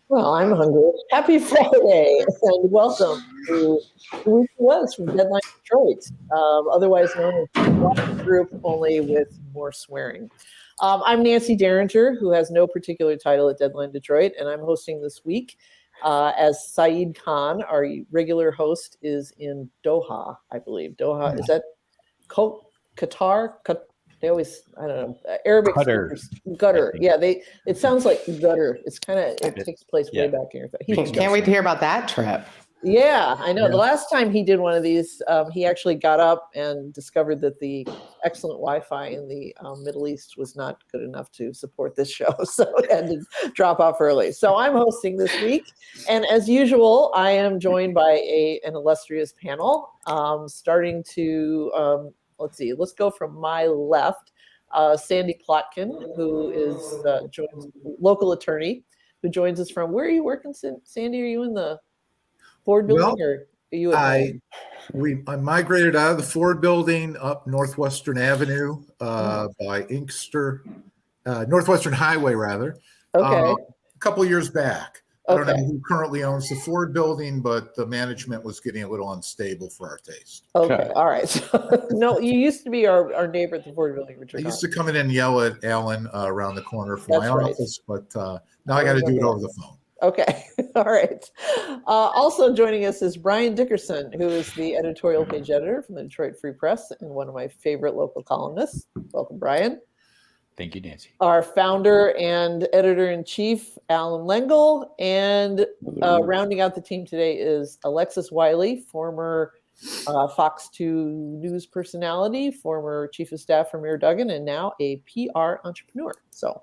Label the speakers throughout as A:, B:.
A: Well, I'm hungry. Happy Friday and welcome to the Week Was from Deadline Detroit, otherwise known as the Watch Group, only with more swearing. I'm Nancy Derringer, who has no particular title at Deadline Detroit, and I'm hosting this week as Saeed Khan. Our regular host is in Doha, I believe. Doha, is that Qatar? They always, I don't know, Arabic
B: Gutter.
A: Gutter. Yeah, it sounds like gutter. It's kind of, it takes place way
B: Yeah.
A: back in your
C: Can't wait to hear about that trip.
A: Yeah, I know.
C: Yeah.
A: The last time he did one of these, he actually got up and discovered that the excellent Wi-Fi in the Middle East was not good enough to support this show, so it had to drop off early. So I'm hosting this week, and as usual, I am joined by an illustrious panel. Starting to let's see, let's go from my left. Sandy Plotkin, who is local attorney, who joins us from. Where are you working, Sandy? Are you in the Ford building, or are you at home?
D: I migrated out of the Ford building up Northwestern Avenue by Inkster, Northwestern Highway, rather.
A: Okay.
D: A couple years back. I don't
A: Okay.
D: know who currently owns the Ford building, but the management was getting a little unstable for our taste.
A: Okay. All right. So, no, you used to be our neighbor at the Ford building,
D: I
A: Richard.
D: used to come in and yell at Alan around the corner from my
A: That's right.
D: office, but now I got to do it over the phone.
A: Okay. All right. Also joining us is Brian Dickerson, who is the editorial page editor from the Detroit Free Press and one of my favorite local columnists. Welcome, Brian.
B: Thank you, Nancy.
A: Our founder and editor-in-chief, Alan Lengel, and rounding out the team today is Alexis Wiley, former Fox 2 news personality, former chief of staff for Mayor Duggan, and now a PR entrepreneur. So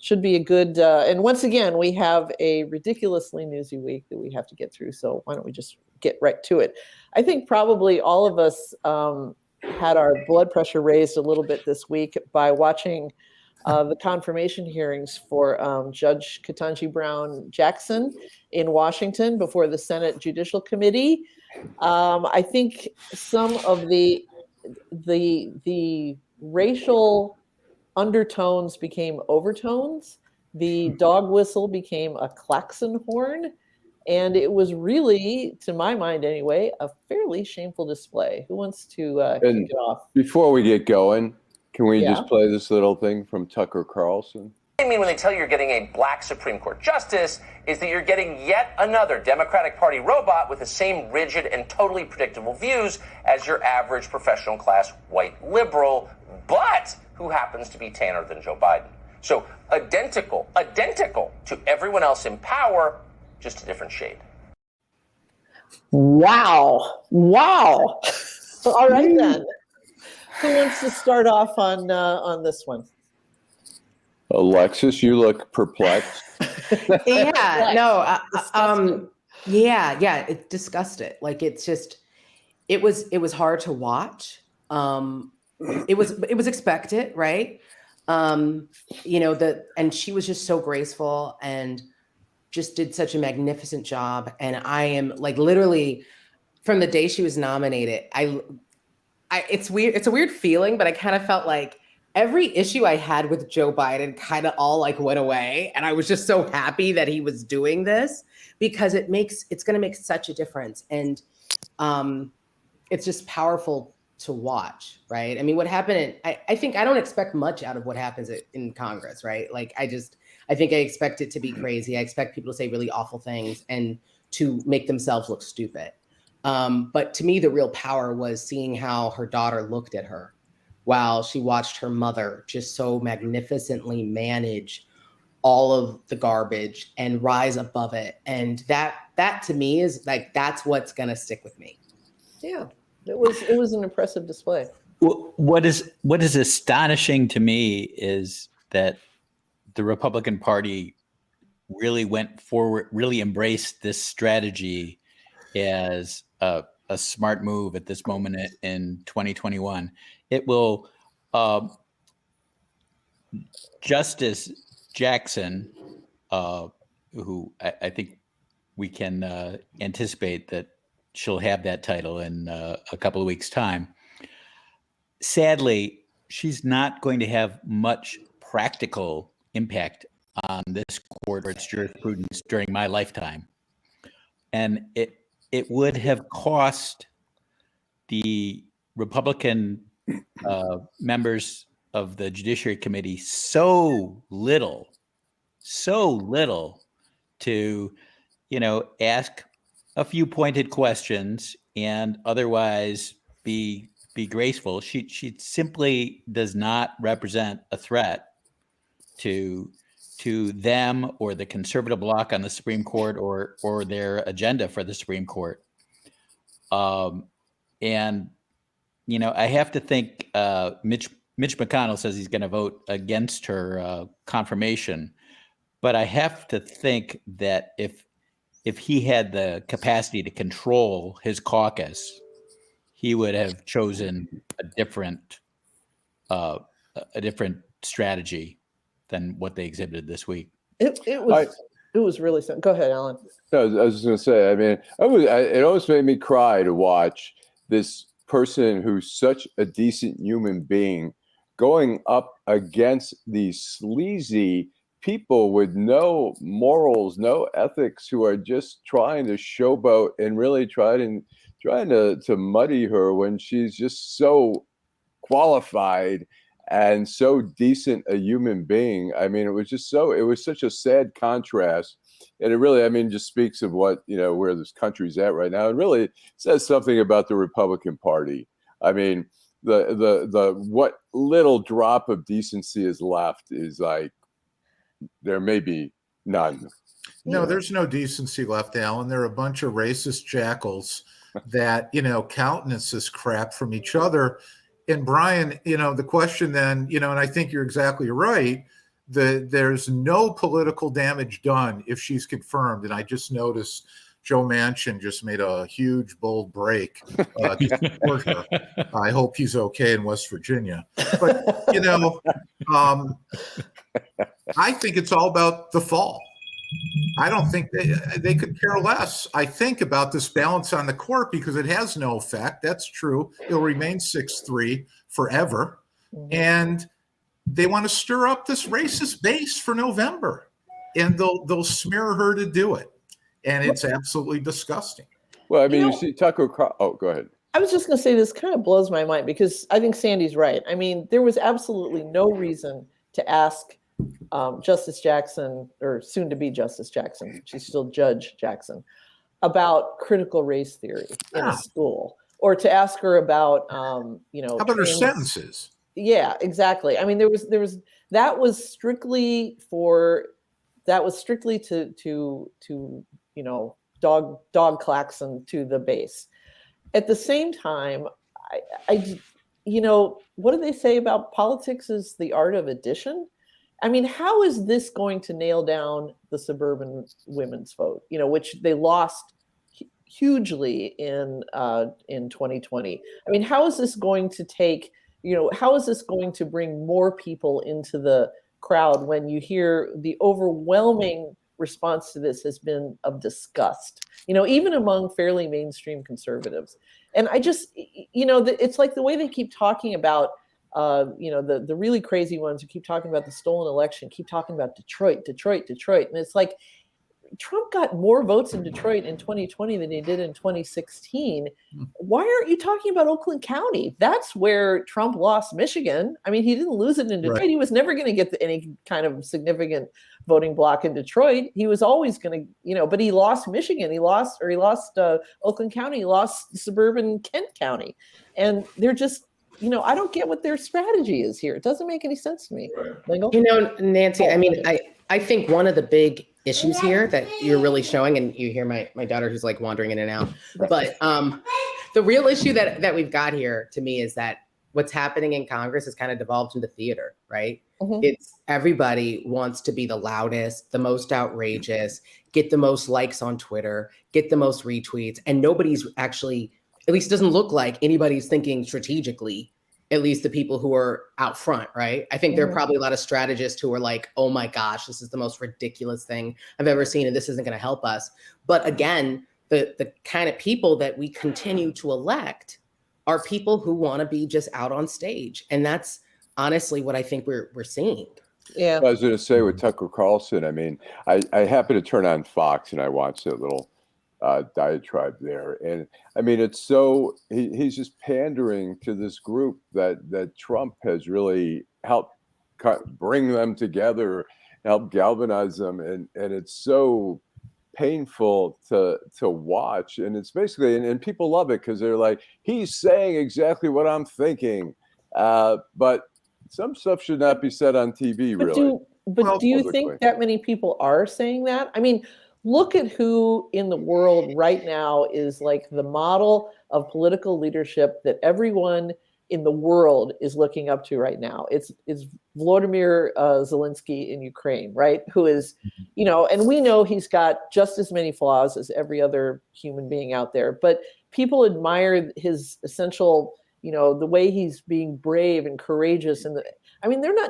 A: should be a good, and once again, we have a ridiculously newsy week that we have to get through. So why don't we just get right to it? I think probably all of us had our blood pressure raised a little bit this week by watching the confirmation hearings for Judge Ketanji Brown Jackson in Washington before the Senate Judicial Committee. I think some of the racial undertones became overtones. The dog whistle became a klaxon horn. And it was really, to my mind anyway, a fairly shameful display. Who wants to kick it off?
E: Before we get going, can we
A: Yeah.
E: just play this little thing from Tucker Carlson?
F: What they mean when they tell you you're getting a black Supreme Court justice is that you're getting yet another Democratic Party robot with the same rigid and totally predictable views as your average professional class white liberal, but who happens to be tanner than Joe Biden. So identical to everyone else in power, just a different shade.
A: Wow. All right then. Who wants to start off on this one?
E: Alexis, you look perplexed.
C: Yeah, no, yeah, it disgusted. Like it's just, it was hard to watch. It was expected, right? And she was just so graceful and just did such a magnificent job. And I am like literally from the day she was nominated, it's weird. It's a weird feeling, but I kind of felt like every issue I had with Joe Biden kind of all like went away. And I was just so happy that he was doing this because it's going to make such a difference. And it's just powerful to watch, right? I mean, what happened, I think I don't expect much out of what happens in Congress, right? Like I think I expect it to be crazy. I expect people to say really awful things and to make themselves look stupid. But to me, the real power was seeing how her daughter looked at her while she watched her mother just so magnificently manage all of the garbage and rise above it. And that to me is like, that's what's going to stick with me.
A: Yeah, it was an impressive display.
B: What is astonishing to me is that the Republican Party really went forward, really embraced this strategy as a smart move at this moment in 2021. It will, Justice Jackson, who I think we can anticipate that she'll have that title in a couple of weeks' time. Sadly, she's not going to have much practical impact on this court or its jurisprudence during my lifetime. And it would have cost the Republican members of the Judiciary Committee so little to, ask a few pointed questions and otherwise be graceful. She simply does not represent a threat to them or the conservative bloc on the Supreme Court or their agenda for the Supreme Court. And I have to think Mitch McConnell says he's going to vote against her confirmation, but I have to think that if he had the capacity to control his caucus, he would have chosen a different strategy than what they exhibited this week.
A: It was really simple. Go ahead, Alan.
E: No, I was just going to say, I mean, it almost made me cry to watch this person who's such a decent human being going up against these sleazy people with no morals, no ethics, who are just trying to showboat and really trying to muddy her when she's just so qualified and so decent a human being. I mean, it was such a sad contrast. And it really, just speaks of what, where this country's at right now. It really says something about the Republican Party. I mean, the what little drop of decency is left is like, there may be none.
D: No, there's no decency left, Alan. There are a bunch of racist jackals that, countenance this crap from each other. And Brian, the question then, and I think you're exactly right, there's no political damage done if she's confirmed. And I just noticed Joe Manchin just made a huge, bold break to support her. I hope he's okay in West Virginia. But, I think it's all about the fall. I don't think they could care less, I think, about this balance on the court, because it has no effect. That's true. It'll remain 6-3 forever. And they want to stir up this racist base for November, and they'll smear her to do it. And it's absolutely disgusting.
E: Well, you see Tucker. Oh, go ahead.
A: I was just going to say, this kind of blows my mind, because I think Sandy's right. I mean, there was absolutely no reason to ask Justice Jackson, or soon to be Justice Jackson, she's still Judge Jackson, about critical race theory in a school, or to ask her about, how
D: about her sentences?
A: Yeah, exactly. I mean, that was strictly to dog klaxon to the base. At the same time, I what do they say about politics is the art of addition? I mean, how is this going to nail down the suburban women's vote, which they lost hugely in 2020? I mean, how is this going to how is this going to bring more people into the crowd when you hear the overwhelming response to this has been of disgust, even among fairly mainstream conservatives? And I just, it's like the way they keep talking about, the really crazy ones who keep talking about the stolen election, keep talking about Detroit. And it's like, Trump got more votes in Detroit in 2020 than he did in 2016. Why aren't you talking about Oakland County? That's where Trump lost Michigan. I mean, he didn't lose it in Detroit. Right. He was never going to get any kind of significant voting block in Detroit. He was always going to, but he lost Michigan. He lost Oakland County. He lost suburban Kent County. And they're just, I don't get what their strategy is here. It doesn't make any sense to me. Lingle?
C: Nancy, I mean, I think one of the big issues here that you're really showing, and you hear my daughter who's like wandering in and out, but the real issue that we've got here to me is that what's happening in Congress has kind of devolved into theater, right? Mm-hmm. It's everybody wants to be the loudest, the most outrageous, get the most likes on Twitter, get the most retweets, and nobody's actually, at least it doesn't look like anybody's thinking strategically, at least the people who are out front, right? I think there are probably a lot of strategists who are like, oh my gosh, this is the most ridiculous thing I've ever seen, and this isn't going to help us. But again, the kind of people that we continue to elect are people who want to be just out on stage. And that's honestly what I think we're seeing.
A: Yeah.
E: I was going to say with Tucker Carlson, I mean, I happen to turn on Fox and I watch that little diatribe there. And I mean, it's so, he's just pandering to this group that Trump has really helped bring them together, help galvanize them. And it's so painful to watch. And it's basically, and people love it because they're like, he's saying exactly what I'm thinking. But some stuff should not be said on TV, really.
A: Do you think that many people are saying that? I mean, look at who in the world right now is like the model of political leadership that everyone in the world is looking up to right now. It's Volodymyr Zelensky in Ukraine, right? Who is, and we know he's got just as many flaws as every other human being out there, but people admire his essential, the way he's being brave and courageous. And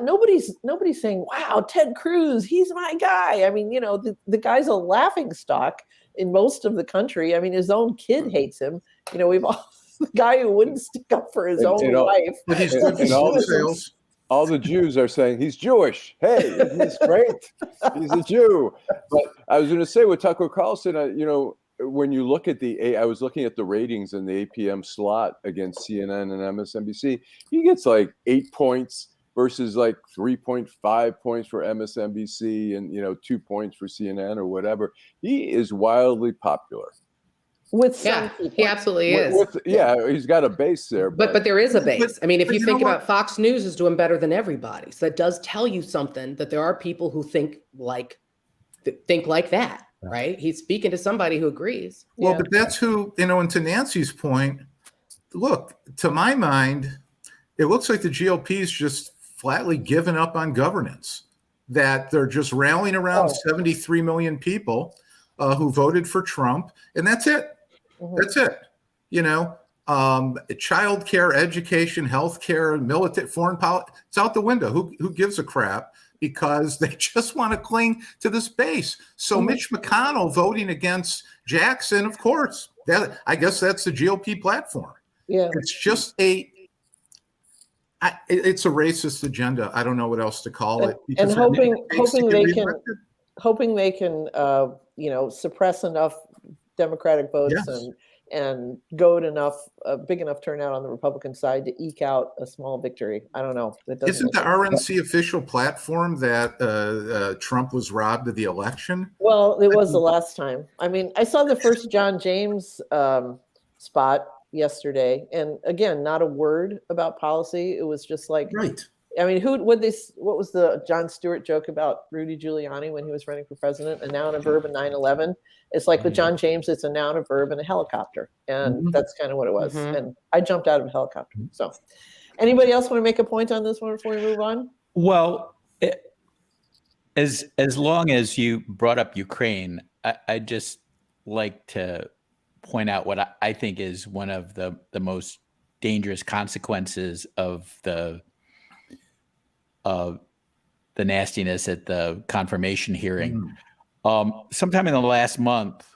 A: nobody's saying, wow, Ted Cruz, he's my guy. I mean, the guy's a laughing stock in most of the country. I mean, his own kid hates him. We've all, the guy who wouldn't stick up for his own wife.
D: But he's good for sales.
E: All the Jews are saying he's Jewish. Hey, he's great. He's a Jew. But I was going to say with Tucker Carlson, when you look at I was looking at the ratings in the 8 p.m. slot against CNN and MSNBC, he gets like 8 points versus like 3.5 points for MSNBC and 2 points for CNN or whatever. He is wildly popular.
A: With some people.
C: He absolutely is.
E: He's got a base there.
C: But there is a base. I mean, if you think about Fox News is doing better than everybody. So that does tell you something, that there are people who think like that, right? He's speaking to somebody who agrees.
D: Well, but that's who, and to Nancy's point, look, to my mind, it looks like the GOP is just flatly given up on governance, that they're just rallying around 73 million people who voted for Trump, and that's it. Mm-hmm. That's it. Childcare, education, healthcare, military, foreign policy, it's out the window. Who gives a crap? Because they just want to cling to this base. So Mitch McConnell voting against Jackson, of course, I guess that's the GOP platform.
A: Yeah,
D: it's just it's a racist agenda. I don't know what else to call it.
A: And hoping they can suppress enough Democratic votes and goad enough, a big enough turnout on the Republican side to eke out a small victory. I don't know.
D: Isn't the RNC official platform that Trump was robbed of the election?
A: Well, it was the last time. I mean, I saw the first John James spot yesterday, and again, not a word about policy. It was just like,
D: right.
A: I mean, what was the Jon Stewart joke about Rudy Giuliani when he was running for president? A noun, a verb, and 9/11. It's like with John James, it's a noun, a verb, and a helicopter. And that's kind of what it was. Mm-hmm. And I jumped out of a helicopter. So anybody else want to make a point on this one before we move on?
B: Well, as long as you brought up Ukraine, I just like to point out what I think is one of the most dangerous consequences of the nastiness at the confirmation hearing. Sometime in the last month,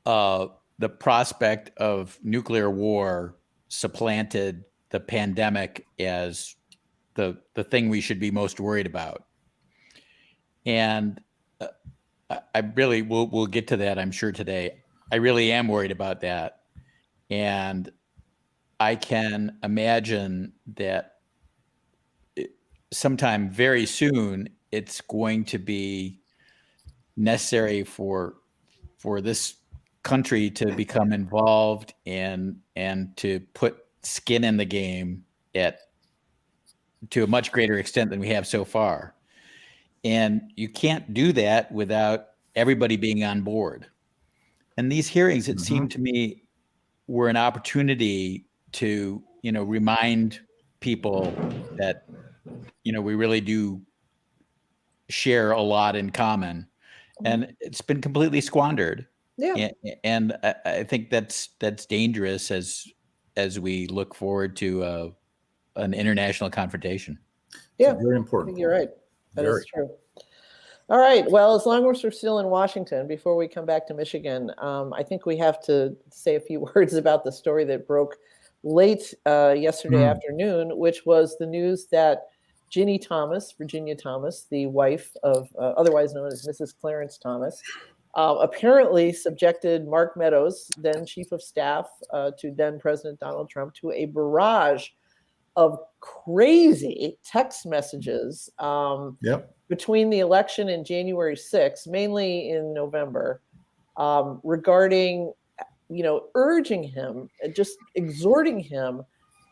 B: the prospect of nuclear war supplanted the pandemic as the thing we should be most worried about. And I really, we'll get to that, I'm sure, today. I really am worried about that. And I can imagine that sometime very soon, it's going to be necessary for this country to become involved and to put skin in the game to a much greater extent than we have so far. And you can't do that without everybody being on board. And these hearings, it seemed to me, were an opportunity to, remind people that, we really do share a lot in common, and it's been completely squandered.
A: Yeah.
B: And I think that's dangerous as we look forward to an international confrontation.
A: Yeah,
D: very important.
A: I think you're right. That is true. All right. Well, as long as we're still in Washington, before we come back to Michigan, I think we have to say a few words about the story that broke late yesterday afternoon, which was the news that Ginny Thomas, Virginia Thomas, the wife of, otherwise known as Mrs. Clarence Thomas, apparently subjected Mark Meadows, then chief of staff to then President Donald Trump, to a barrage of crazy text messages between the election and January 6th, mainly in November, regarding, urging him, just exhorting him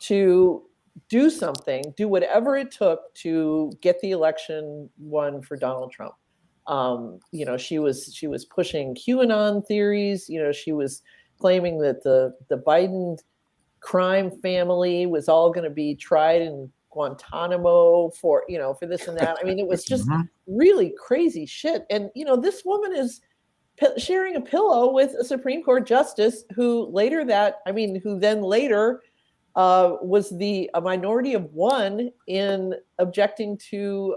A: to do something, do whatever it took to get the election won for Donald Trump. She was pushing QAnon theories. She was claiming that the Biden crime family was all going to be tried in Guantanamo for this and that. I mean, it was just really crazy shit. And, this woman is sharing a pillow with a Supreme Court justice who then later was a minority of one in objecting to,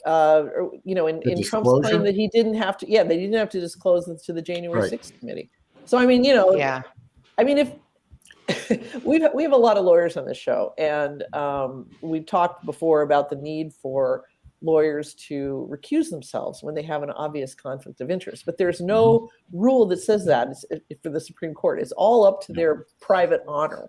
A: in Trump's claim that he didn't have to, they didn't have to disclose this to the January 6th committee. So, I mean, if we have a lot of lawyers on this show, and we've talked before about the need for lawyers to recuse themselves when they have an obvious conflict of interest. But there's no rule that says that for the Supreme Court. It's all up to their private honor.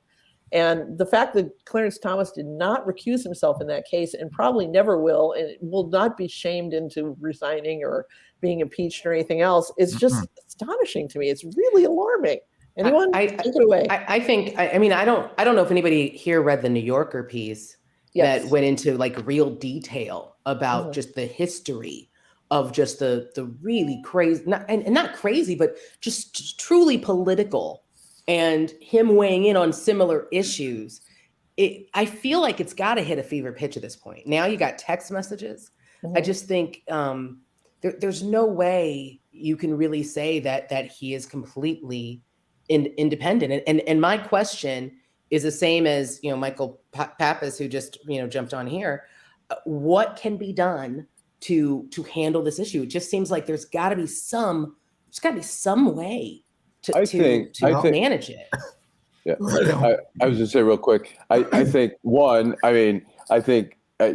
A: And the fact that Clarence Thomas did not recuse himself in that case, and probably never will, and will not be shamed into resigning or being impeached or anything else, is just astonishing to me. It's really alarming. Anyone? Take it away.
C: I don't know if anybody here read the New Yorker piece that went into like real detail about just the history of just the really crazy, not crazy, but just truly political, and him weighing in on similar issues. I feel like it's got to hit a fever pitch at this point. Now you got text messages. I just think there's no way you can really say that he is completely independent. And my question is the same as, Michael Pappas, who just, jumped on here. What can be done to handle this issue? It just seems like there's got to be some way to manage it.
E: Yeah, I was going to say real quick. I think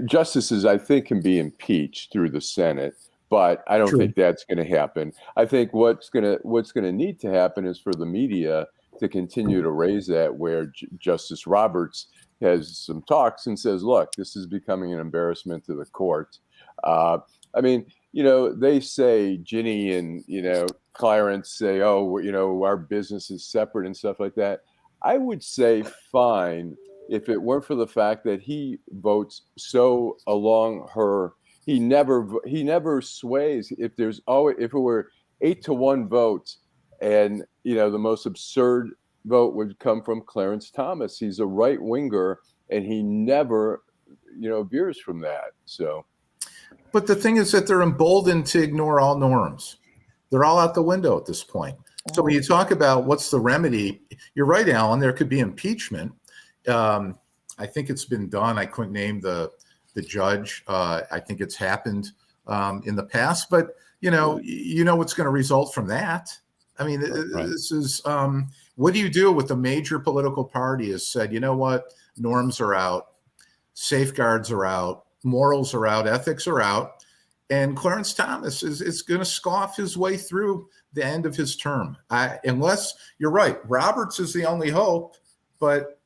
E: justices, can be impeached through the Senate, but I don't think that's going to happen. I think what's going to need to happen is for the media to continue to raise that, where Justice Roberts has some talks and says, look, this is becoming an embarrassment to the court. They say, Ginny and, Clarence say, oh, our business is separate and stuff like that. I would say fine if it weren't for the fact that he votes so along her. He never sways. If it were 8-1 votes, and the most absurd vote would come from Clarence Thomas. He's a right winger, and he never veers from that. So,
D: but the thing is that they're emboldened to ignore all norms. They're all out the window at this point. So when you talk about what's the remedy, you're right, Alan. There could be impeachment. I think it's been done. I couldn't name the judge. I think it's happened in the past, but what's going to result from that. I mean, this is what do you do with a major political party has said, you know what, norms are out, safeguards are out, morals are out, ethics are out, and Clarence Thomas is going to scoff his way through the end of his term. Unless you're right, Roberts is the only hope, but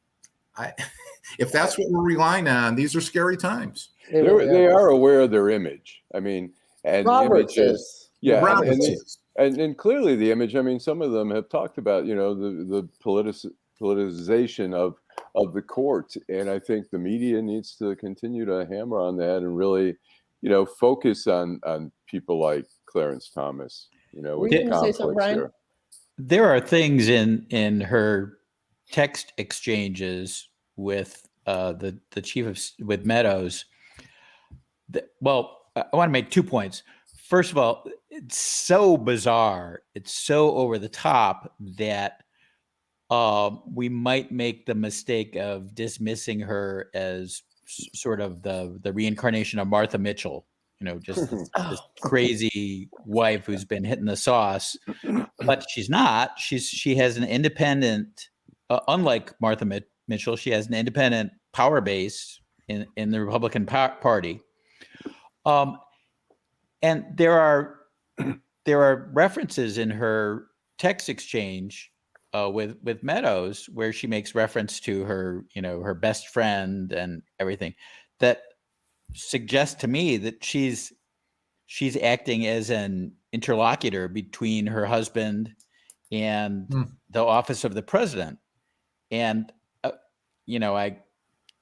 D: if that's what we're relying on, these are scary times.
E: They are aware of their image. I mean, and
A: Roberts is.
E: Yeah,
D: Roberts is.
E: And clearly the image, some of them have talked about, the politicization of the court. And I think the media needs to continue to hammer on that and really, focus on people like Clarence Thomas,
A: Were you going to say something, Brian?
B: There are things in her text exchanges with the chief with Meadows. I want to make 2 points. First of all, it's so bizarre. It's so over the top that we might make the mistake of dismissing her as sort of the reincarnation of Martha Mitchell, just this crazy wife who's been hitting the sauce. But she's not. She has an independent, unlike Martha Mitchell, she has an independent power base in the Republican Party. And there are references in her text exchange with Meadows where she makes reference to her, her best friend and everything that suggests to me that she's acting as an interlocutor between her husband and the office of the president. And,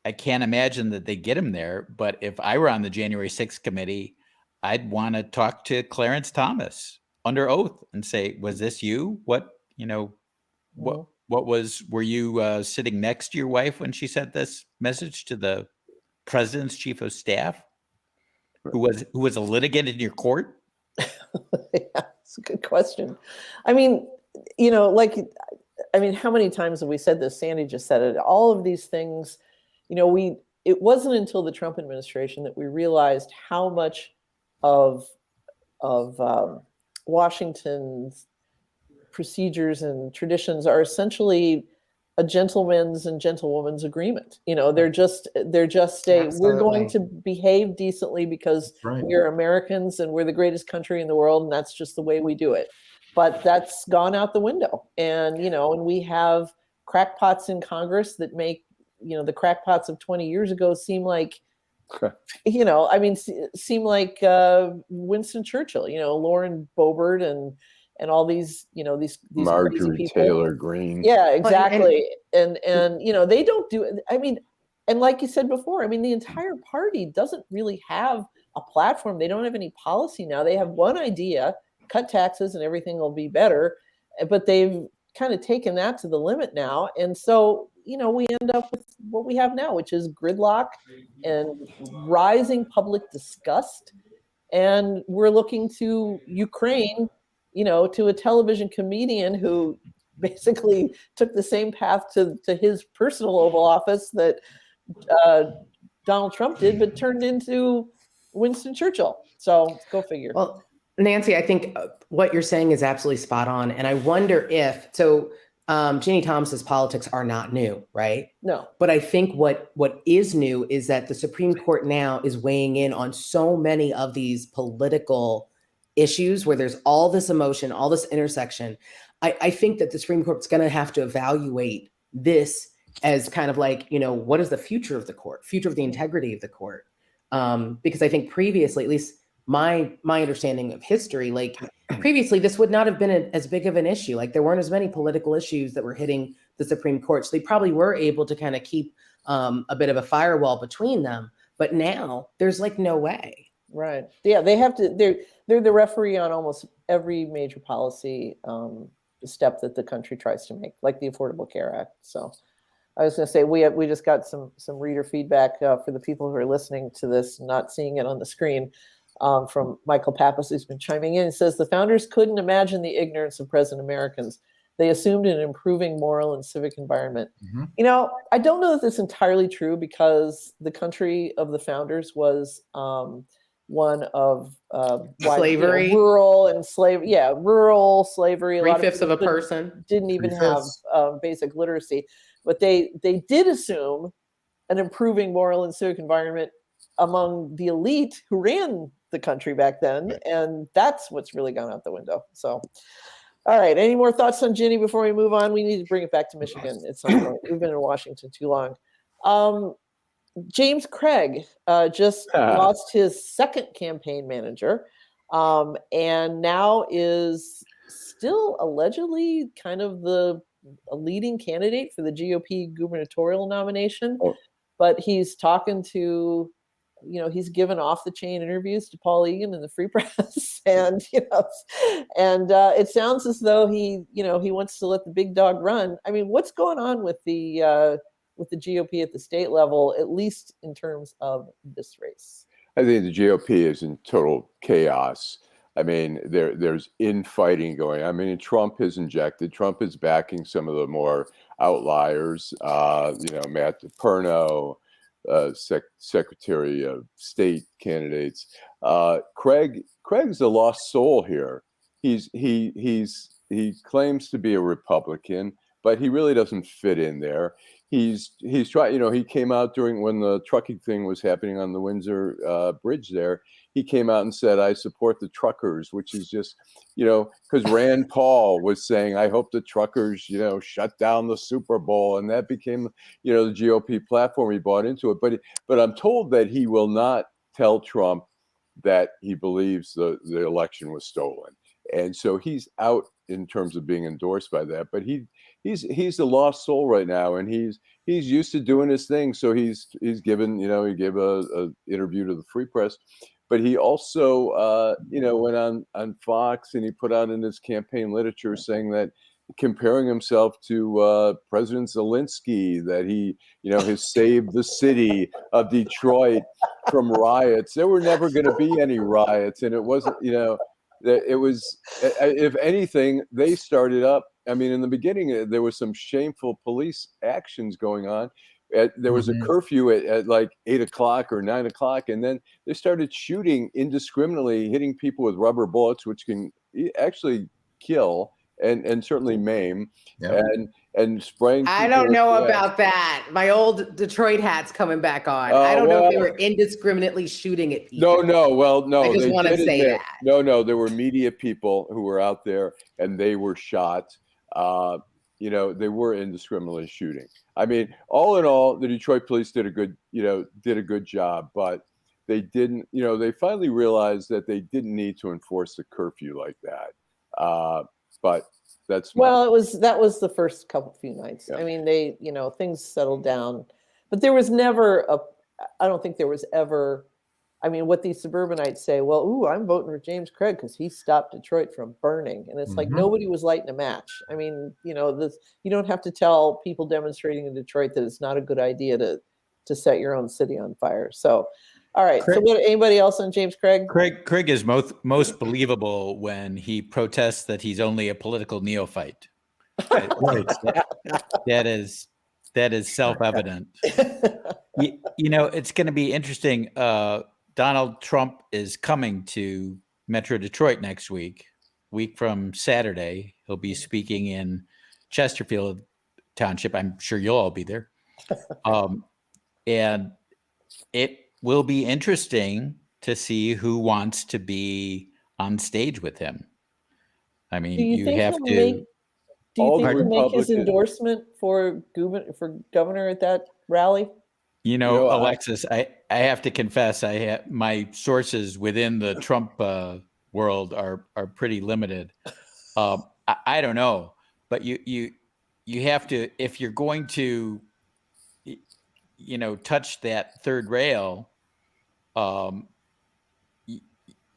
B: I can't imagine that they get him there, but if I were on the January 6th committee, I'd want to talk to Clarence Thomas under oath and say, was this you? Were you sitting next to your wife when she sent this message to the president's chief of staff, who was a litigant in your court?
A: Yeah, it's a good question. I mean, how many times have we said this? Sandy just said it. All of these things, it wasn't until the Trump administration that we realized how much of Washington's procedures and traditions are essentially a gentleman's and gentlewoman's agreement. They're just we're going to behave decently because we're Americans and we're the greatest country in the world, and that's just the way we do it. But that's gone out the window. And and we have crackpots in Congress that make the crackpots of 20 years ago seem like seem like Winston Churchill, Lauren Boebert and all these these
E: Marjorie
A: crazy people.
E: Taylor Greene.
A: Yeah, exactly. And they don't do it. And like you said before, the entire party doesn't really have a platform. They don't have any policy now. They have one idea: cut taxes and everything will be better. But they've kind of taken that to the limit now, and so we end up with what we have now, which is gridlock and rising public disgust. And we're looking to Ukraine, to a television comedian who basically took the same path to his personal Oval Office that Donald Trump did, but turned into Winston Churchill. So go figure.
C: Well, Nancy, I think what you're saying is absolutely spot on. And I wonder if, Ginny Thomas's politics are not new, right?
A: No.
C: But I think what is new is that the Supreme Court now is weighing in on so many of these political issues where there's all this emotion, all this intersection. I think that the Supreme Court's going to have to evaluate this as kind of like, what is the future of the court, future of the integrity of the court? Because I think previously, at least my understanding of history, previously this would not have been as big of an issue. There weren't as many political issues that were hitting the Supreme Court. So they probably were able to kind of keep a bit of a firewall between them. But now there's no way.
A: Right. Yeah, they have to. They're the referee on almost every major policy step that the country tries to make, like the Affordable Care Act. So I was going to say we just got some reader feedback for the people who are listening to this, not seeing it on the screen. From Michael Pappas, who's been chiming in. He says, the founders couldn't imagine the ignorance of present Americans. They assumed an improving moral and civic environment. Mm-hmm. I don't know that that's entirely true, because the country of the founders was one of
C: slavery,
A: rural and slave. Yeah, rural slavery.
C: 3/5 of a person
A: didn't even have basic literacy, but they did assume an improving moral and civic environment among the elite who ran the country back then. And that's what's really gone out the window. So, all right. Any more thoughts on Ginny before we move on? We need to bring it back to Michigan at some point. We've been in Washington too long. James Craig just lost his second campaign manager and now is still allegedly kind of a leading candidate for the GOP gubernatorial nomination. Oh. But he's talking to he's given off the chain interviews to Paul Egan in the Free Press, and it sounds as though he wants to let the big dog run. What's going on with the GOP at the state level, at least in terms of this race?
E: I think the GOP is in total chaos. There's infighting going on. Trump is injected. Trump is backing some of the more outliers. Matt DePerno. Secretary of State candidates. Craig's a lost soul here. He claims to be a Republican, but he really doesn't fit in there. he's trying. He came out during when the trucking thing was happening on the Windsor Bridge there. He came out and said, "I support the truckers," which is just, because Rand Paul was saying, "I hope the truckers, shut down the Super Bowl," and that became, the GOP platform. He bought into it, but I'm told that he will not tell Trump that he believes the election was stolen, and so he's out in terms of being endorsed by that. But he's a lost soul right now, and he's used to doing his thing. So he's given, he gave a interview to the Free Press. But he also, went on Fox, and he put out in his campaign literature saying that, comparing himself to President Zelensky, that he, has saved the city of Detroit from riots. There were never going to be any riots, and it wasn't, it was, if anything, they started up. I mean, in the beginning, there was some shameful police actions going on. There was a curfew at like 8 o'clock or 9 o'clock, and then they started shooting indiscriminately, hitting people with rubber bullets, which can actually kill and certainly maim, and spraying.
C: I don't know about that. My old Detroit hat's coming back on. I don't know if they were indiscriminately shooting at people.
E: No. Well, no.
C: I just want to say that.
E: No. There were media people who were out there, and they were shot. They were indiscriminately shooting. I mean, all in all, the Detroit police did a good job, but they didn't, they finally realized that they didn't need to enforce the curfew like that. But that's
A: that was the first few nights. Yeah. I mean, they, things settled down, but there was never I don't think there was ever. I mean, what these suburbanites say, well, I'm voting for James Craig because he stopped Detroit from burning. And it's like nobody was lighting a match. I mean, you don't have to tell people demonstrating in Detroit that it's not a good idea to set your own city on fire. So, all right. Craig, so anybody else on James Craig?
B: Craig is most believable when he protests that he's only a political neophyte. That is self-evident. It's going to be interesting. Donald Trump is coming to Metro Detroit next week from Saturday. He'll be speaking in Chesterfield Township. I'm sure you'll all be there. And it will be interesting to see who wants to be on stage with him. I mean, you have to.
A: Do you think he'll make his endorsement for governor at that rally?
B: Alexis, I have to confess, my sources within the Trump world are pretty limited. I don't know, but you have to, if you're going to, touch that third rail,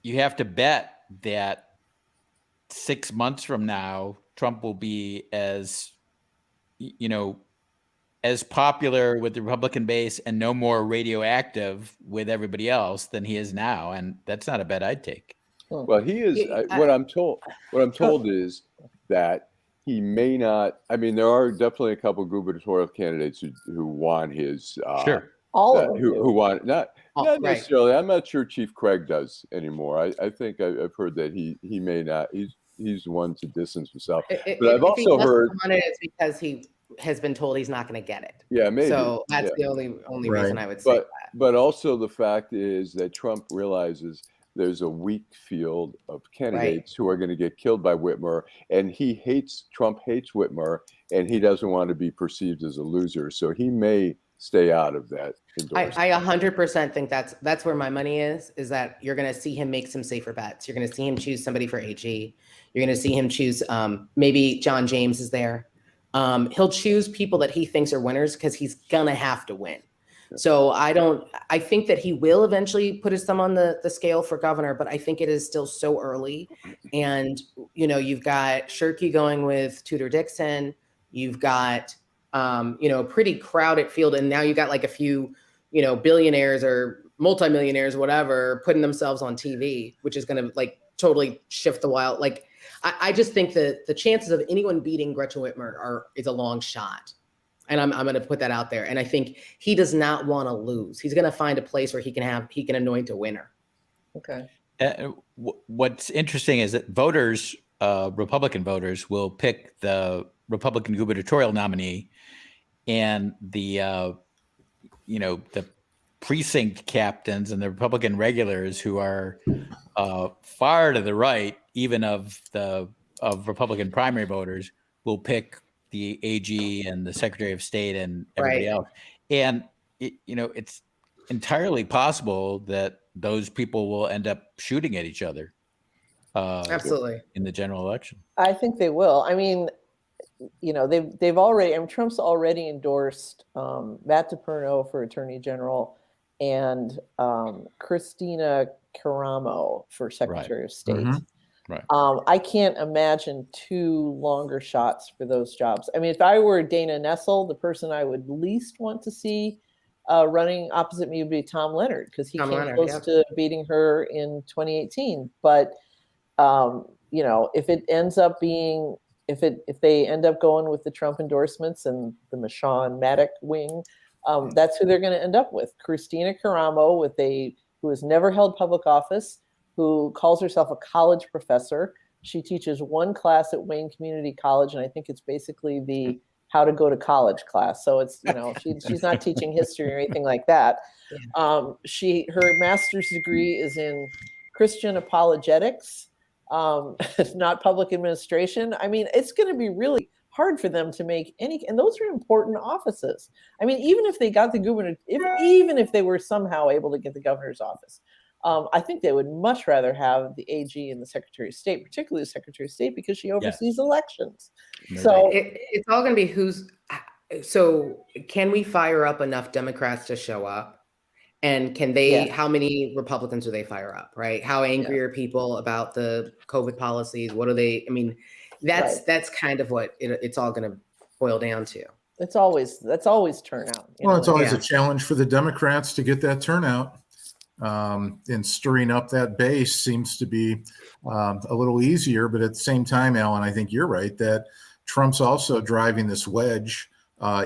B: you have to bet that 6 months from now, Trump will be as popular with the Republican base and no more radioactive with everybody else than he is now, and that's not a bet I'd take.
E: Well, he is. What I'm told is that he may not. I mean, there are definitely a couple of gubernatorial candidates who want his.
A: Sure. All of them
E: who want not necessarily. I'm not sure Chief Craig does anymore. I think I've heard that he may not. He's the one to distance himself. But I've also heard
C: it's because he has been told he's not going to get it.
E: Yeah, maybe.
C: So that's the only reason I would say that.
E: But also the fact is that Trump realizes there's a weak field of candidates who are going to get killed by Whitmer, and Trump hates Whitmer, and he doesn't want to be perceived as a loser. So he may stay out of that endorsement.
C: I 100% think that's where my money is that you're going to see him make some safer bets. You're going to see him choose somebody for AG. You're going to see him choose maybe John James is there. He'll choose people that he thinks are winners because he's going to have to win. So I think that he will eventually put his thumb on the scale for governor, but I think it is still so early. And, you've got Shirky going with Tudor Dickerson. You've got, a pretty crowded field. And now you got like a few, billionaires or multimillionaires, whatever, putting themselves on TV, which is going to like totally shift the wild. Like, I just think that the chances of anyone beating Gretchen Whitmer is a long shot. And I'm going to put that out there. And I think he does not want to lose. He's going to find a place where he can anoint a winner.
A: Okay.
B: What's interesting is that voters, Republican voters, will pick the Republican gubernatorial nominee, and the the precinct captains and the Republican regulars who are far to the right, even of Republican primary voters, will pick the AG and the Secretary of State and everybody else. And it's entirely possible that those people will end up shooting at each other.
C: Absolutely.
B: In the general election.
A: I think they will. I mean, they've already. I mean, Trump's already endorsed Matt DePerno for Attorney General and Christina Caramo for Secretary of State.
B: Mm-hmm. Right.
A: I can't imagine two longer shots for those jobs. I mean, if I were Dana Nessel, the person I would least want to see running opposite me would be Tom Leonard, because he came close to beating her in 2018. But if it ends up being, if they end up going with the Trump endorsements and the Michonne Maddock wing, that's who they're going to end up with. Christina Caramo, who has never held public office, who calls herself a college professor. She teaches one class at Wayne Community College, and I think it's basically the how to go to college class. So it's, she's not teaching history or anything like that. Her master's degree is in Christian apologetics, not public administration. I mean, it's going to be really hard for them to make and those are important offices. I mean, even if they got the governor, even if they were somehow able to get the governor's office, I think they would much rather have the AG and the Secretary of State, particularly the Secretary of State, because she oversees elections. So
C: it's all going to be so can we fire up enough Democrats to show up? And can they, how many Republicans do they fire up, right? How angry are people about the COVID policies? What are they, I mean, that's kind of what it's all going to boil down to.
A: That's always turnout.
D: Well, it's always a challenge for the Democrats to get that turnout. And stirring up that base seems to be a little easier. But at the same time, Alan, I think you're right that Trump's also driving this wedge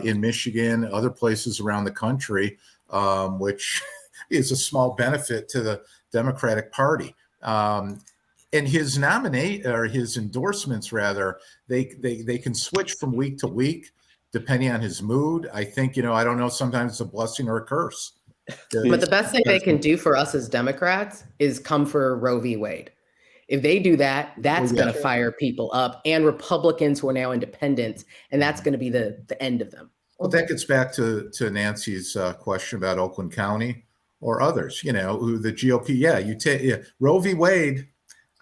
D: in Michigan, other places around the country, which is a small benefit to the Democratic Party. And his his endorsements, rather, they can switch from week to week depending on his mood. I think, I don't know, sometimes it's a blessing or a curse.
C: But the best thing they can do for us as Democrats is come for Roe v. Wade. If they do that, that's going to fire people up, and Republicans who are now independents, and that's going to be the end of them.
D: Well, that gets back to Nancy's question about Oakland County or others, who the GOP, you take Roe v. Wade.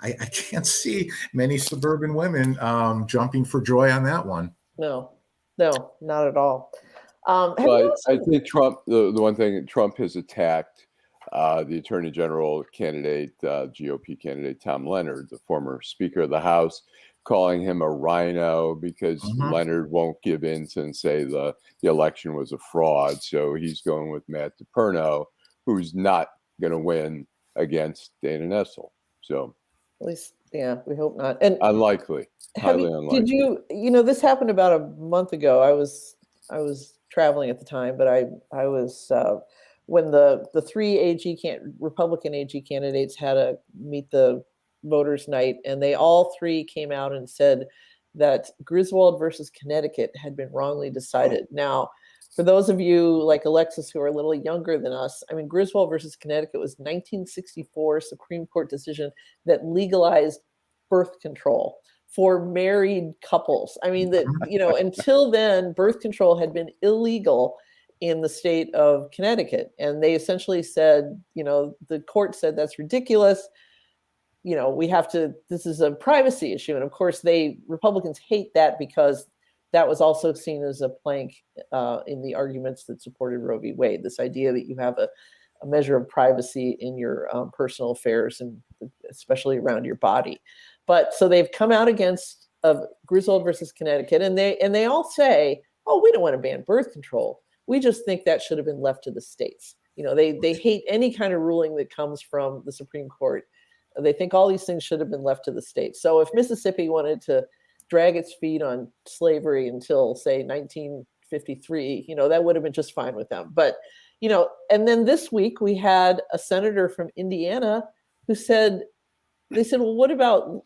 D: I can't see many suburban women jumping for joy on that one.
A: No, not at all.
E: But I think Trump, the one thing Trump has attacked the Attorney General candidate, GOP candidate Tom Leonard, the former Speaker of the House, calling him a rhino because Leonard won't give in and say the election was a fraud. So he's going with Matt DePerno, who's not going to win against Dana Nessel. So
A: at least, we hope not. And
E: unlikely, highly unlikely.
A: Did you, this happened about a month ago. I was traveling at the time, but I was when the three Republican AG candidates had a meet the voters night, and they all three came out and said that Griswold versus Connecticut had been wrongly decided. Now, for those of you like Alexis who are a little younger than us, I mean, Griswold versus Connecticut was 1964 Supreme Court decision that legalized birth control for married couples. I mean, that, until then, birth control had been illegal in the state of Connecticut. And they essentially said, the court said that's ridiculous. This is a privacy issue. And of course, Republicans hate that because that was also seen as a plank in the arguments that supported Roe v. Wade, this idea that you have a measure of privacy in your personal affairs, and especially around your body. But so they've come out against Griswold versus Connecticut, and they all say, "Oh, we don't want to ban birth control. We just think that should have been left to the states." They hate any kind of ruling that comes from the Supreme Court. They think all these things should have been left to the states. So if Mississippi wanted to drag its feet on slavery until, say, 1953, that would have been just fine with them. But and then this week we had a senator from Indiana who said, well, what about,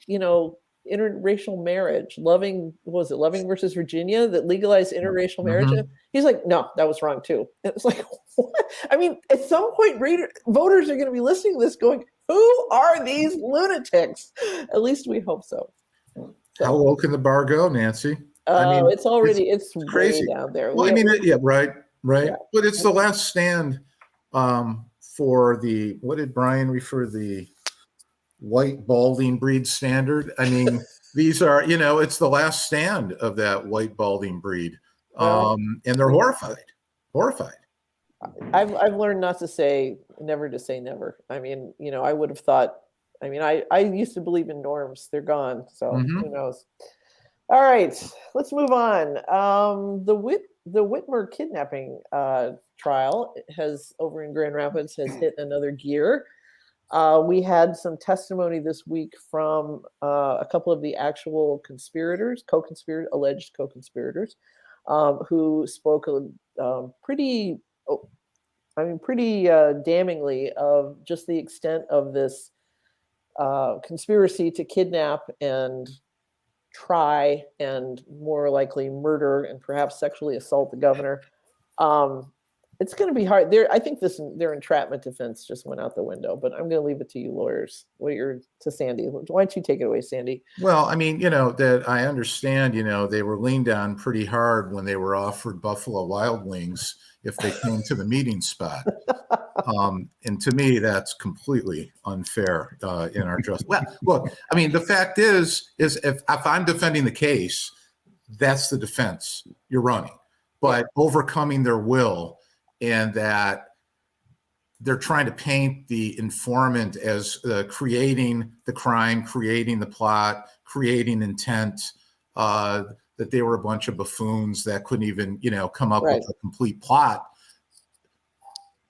A: interracial marriage. Loving versus Virginia that legalized interracial marriage?
D: Mhm.
A: He's like, no, that was wrong too. It was like, what? I mean, at some point, voters are going to be listening to this going, who are these lunatics? At least we hope so.
D: How low can the bar go, Nancy?
A: It's
D: crazy
A: way down there.
D: Well, right.
A: Yeah.
D: But it's the last stand for the, what did Brian refer to, the white balding breed standard? I mean, these are, it's the last stand of that white balding breed. And they're horrified.
A: I've learned never to say never. I mean, I would have thought, I used to believe in norms. They're gone. So who knows? All right, let's move on. The Whitmer kidnapping trial over in Grand Rapids has hit another gear. We had some testimony this week from a couple of the actual alleged co-conspirators, who spoke pretty damningly of just the extent of this conspiracy to kidnap and try and more likely murder and perhaps sexually assault the governor. It's going to be hard. I think their entrapment defense just went out the window, but I'm going to leave it to you lawyers. To Sandy. Why don't you take it away, Sandy?
D: Well, I mean, that I understand, they were leaned on pretty hard when they were offered Buffalo Wild Wings if they came to the meeting spot. And to me, that's completely unfair in our justice. Well, look, I mean, the fact is if I'm defending the case, that's the defense you're running. But overcoming their will, and that they're trying to paint the informant as creating the crime, creating the plot, creating intent, that they were a bunch of buffoons that couldn't even, come up with a complete plot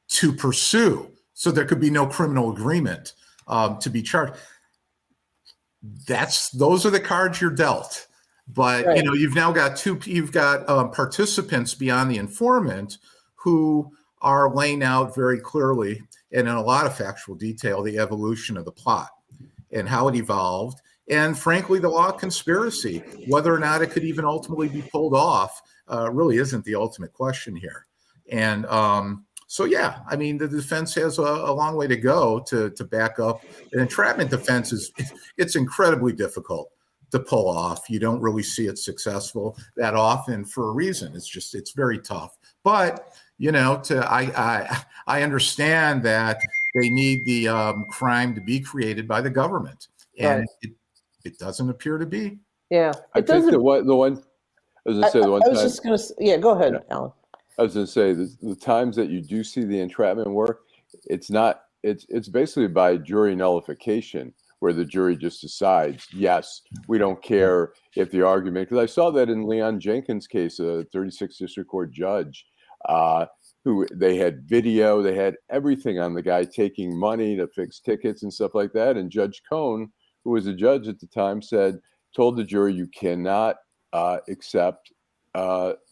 D: to pursue. So there could be no criminal agreement to be charged. Those are the cards you're dealt. But, you've now got participants beyond the informant who are laying out very clearly and in a lot of factual detail the evolution of the plot and how it evolved. And frankly, the law of conspiracy, whether or not it could even ultimately be pulled off, really isn't the ultimate question here. And the defense has a long way to go to back up. An entrapment defense it's incredibly difficult to pull off. You don't really see it successful that often for a reason. It's very tough. But I understand that they need the crime to be created by the government, and it doesn't appear to be.
A: Yeah,
E: I think the one. I was
A: going to say, go ahead, Alan.
E: I was going to say the times that you do see the entrapment work, it's basically by jury nullification, where the jury just decides, yes, we don't care if the argument, because I saw that in Leon Jenkins' case, a 36th District Court judge, who they had video, they had everything on the guy taking money to fix tickets and stuff like that. And Judge Cohn, who was a judge at the time, told the jury, you cannot accept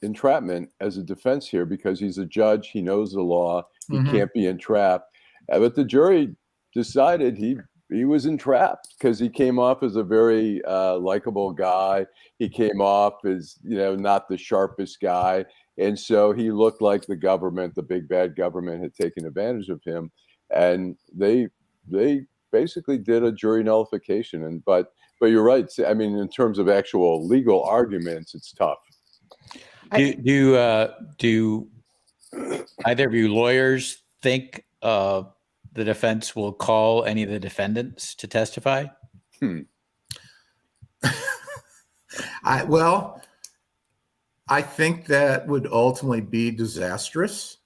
E: entrapment as a defense here because he's a judge, he knows the law, he can't be entrapped. But the jury decided he was entrapped because he came off as a very likable guy. He came off as, not the sharpest guy. And so he looked like the government, the big bad government, had taken advantage of him. And they basically did a jury nullification. But you're right. I mean, in terms of actual legal arguments, it's tough.
B: Do either of you lawyers think the defense will call any of the defendants to testify?
D: I think that would ultimately be disastrous.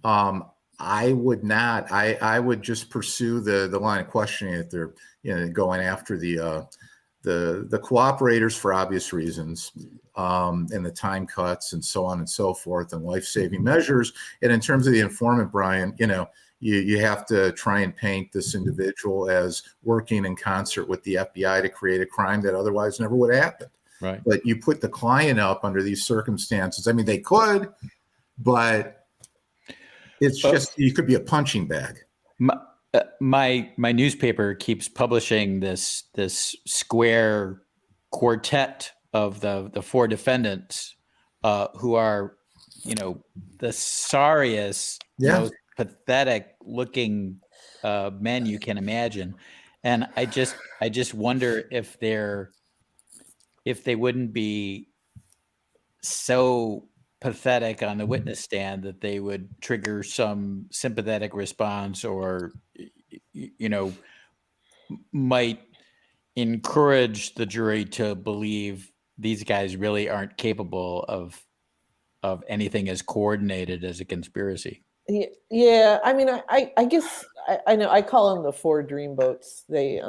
D: I would not. I would just pursue the line of questioning that they're going after the cooperators for obvious reasons, and the time cuts and so on and so forth, and life-saving measures. And in terms of the informant, Brian, you have to try and paint this individual as working in concert with the FBI to create a crime that otherwise never would have happened.
B: Right.
D: But you put the client up under these circumstances. I mean, they could, but it's just, you could be a punching bag.
B: my newspaper keeps publishing this square quartet of the four defendants who are, the sorriest, most pathetic looking men you can imagine. And I just wonder if they wouldn't be so pathetic on the witness stand that they would trigger some sympathetic response, or might encourage the jury to believe these guys really aren't capable of anything as coordinated as a conspiracy.
A: Yeah, I mean, I guess I know I call them the four dreamboats. They,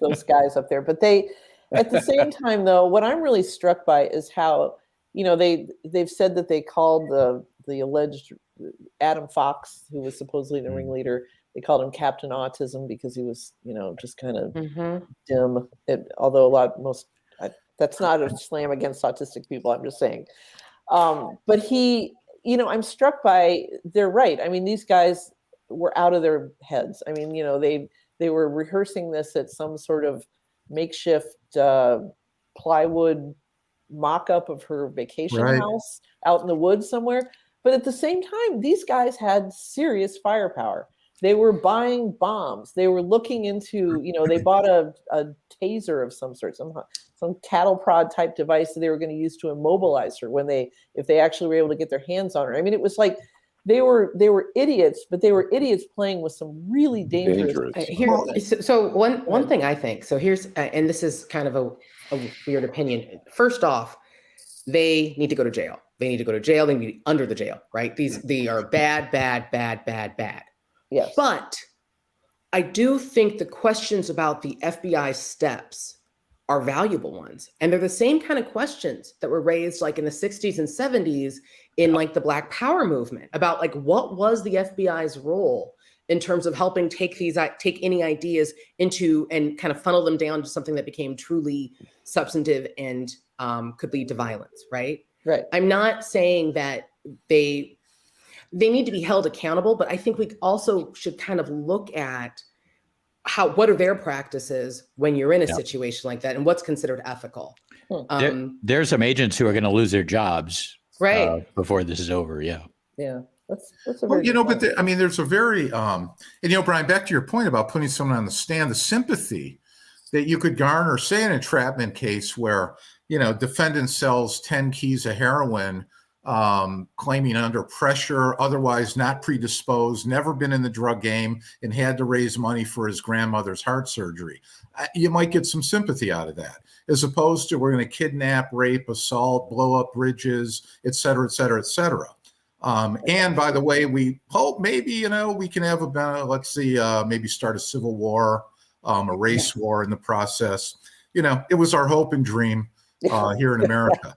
A: those guys up there. But they, at the same time, though, what I'm really struck by is how, they've said that they called the alleged Adam Fox, who was supposedly the ringleader, they called him Captain Autism because he was, just kind of dim. Although that's not a slam against autistic people. I'm just saying. But he. I'm struck by, they're right. I mean, these guys were out of their heads. I mean, they were rehearsing this at some sort of makeshift plywood mock-up of her vacation house out in the woods somewhere. But at the same time, these guys had serious firepower. They were buying bombs. They were looking into, they bought a taser of some sort, some cattle prod type device that they were going to use to immobilize her if they actually were able to get their hands on her. I mean, it was like they were idiots, but they were idiots playing with some really dangerous.
C: So one thing I think, so here's, and this is kind of a weird opinion. First off, they need to go to jail. They need to go to jail. They need to be under the jail, right? They are bad.
A: Yes.
C: But I do think the questions about the FBI steps are valuable ones. And they're the same kind of questions that were raised like in the 60s and 70s in like the Black Power movement about like, what was the FBI's role in terms of helping take any ideas into and kind of funnel them down to something that became truly substantive and could lead to violence, right?
A: Right.
C: I'm not saying that they need to be held accountable, but I think we also should kind of look at what are their practices when you're in a situation like that and what's considered ethical.
B: There's some agents who are going to lose their jobs before this is over. Yeah.
A: That's a very
D: but there's a very Brian, back to your point about putting someone on the stand, the sympathy that you could garner, say, an entrapment case where defendant sells 10 keys of heroin, claiming under pressure, otherwise not predisposed, never been in the drug game, and had to raise money for his grandmother's heart surgery. You might get some sympathy out of that, as opposed to we're going to kidnap, rape, assault, blow up bridges, et cetera, et cetera, et cetera. And by the way, we hope maybe, we can have maybe start a civil war, a race war in the process. It was our hope and dream here in America.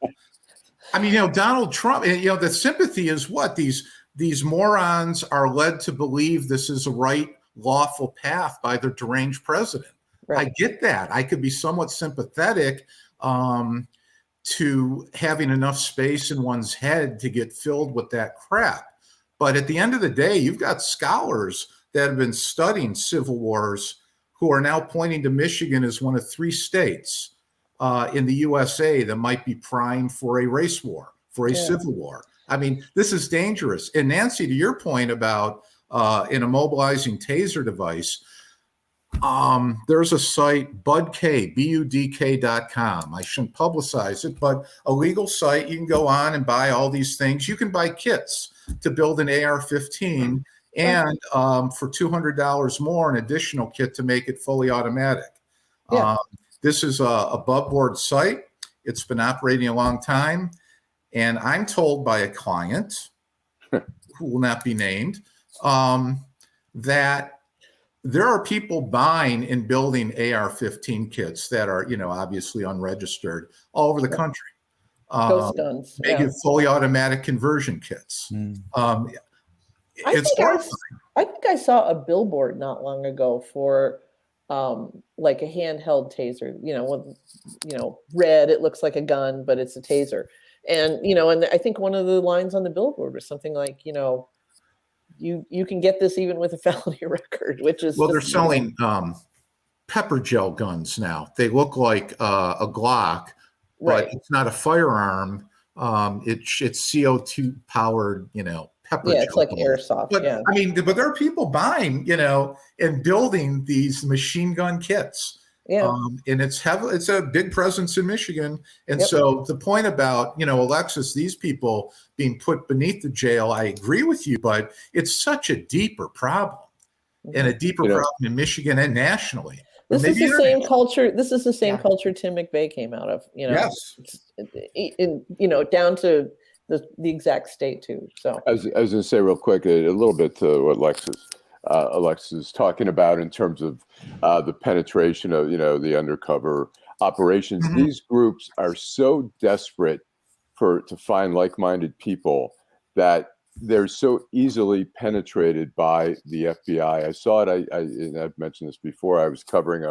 D: I mean, Donald Trump, the sympathy is what these morons are led to believe this is a right, lawful path by their deranged president. Right. I get that. I could be somewhat sympathetic to having enough space in one's head to get filled with that crap. But at the end of the day, you've got scholars that have been studying civil wars who are now pointing to Michigan as one of 3 states in the USA that might be primed for a race war, for a civil war. I mean, this is dangerous. And Nancy, to your point about an immobilizing taser device, there's a site, budk.com. I shouldn't publicize it, but a legal site. You can go on and buy all these things. You can buy kits to build an AR-15 and for $200 more, an additional kit to make it fully automatic. Yeah. This is a above board site. It's been operating a long time. And I'm told by a client who will not be named that there are people buying and building AR-15 kits that are, obviously unregistered all over the country.
A: Ghost guns.
D: Making fully automatic conversion kits. It's
A: I think I saw a billboard not long ago for like a handheld taser, red, it looks like a gun, but it's a taser. And, and I think one of the lines on the billboard was something like, you can get this even with a felony record, which is
D: they're selling pepper gel guns now. They look like a Glock, but it's not a firearm. It's CO2 powered, pepper gel.
A: It's like
D: guns.
A: airsoft.
D: But I mean, but there are people buying, and building these machine gun kits.
A: Yeah.
D: And it's a big presence in Michigan. And so the point about, Alexis, these people being put beneath the jail, I agree with you, but it's such a deeper problem and a deeper problem in Michigan and nationally.
A: This is the same culture. This is the same culture Tim McVeigh came out of,
D: Yes.
A: Down to the exact state too. So
E: I was going to say real quick, a little bit to what Alexis is talking about in terms of the penetration of, the undercover operations.
D: Mm-hmm.
E: These groups are so desperate to find like-minded people that they're so easily penetrated by the FBI. I saw it. And I've mentioned this before. I was covering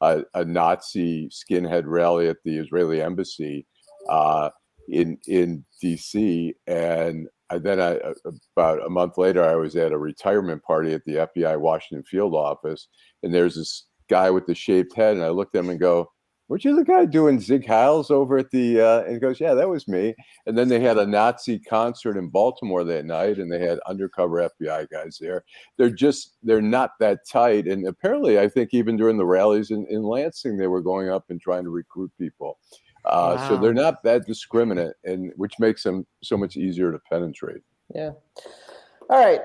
E: a Nazi skinhead rally at the Israeli embassy in DC, and then about a month later, I was at a retirement party at the FBI Washington field office, and there's this guy with the shaved head, and I looked at him and go, "Weren't you the guy doing Zig Heils over at the?" And he goes, "Yeah, that was me." And then they had a Nazi concert in Baltimore that night, and they had undercover FBI guys there. They're not that tight, and apparently, I think even during the rallies in Lansing, they were going up and trying to recruit people. So they're not that discriminate, and which makes them so much easier to penetrate.
A: Yeah. All right.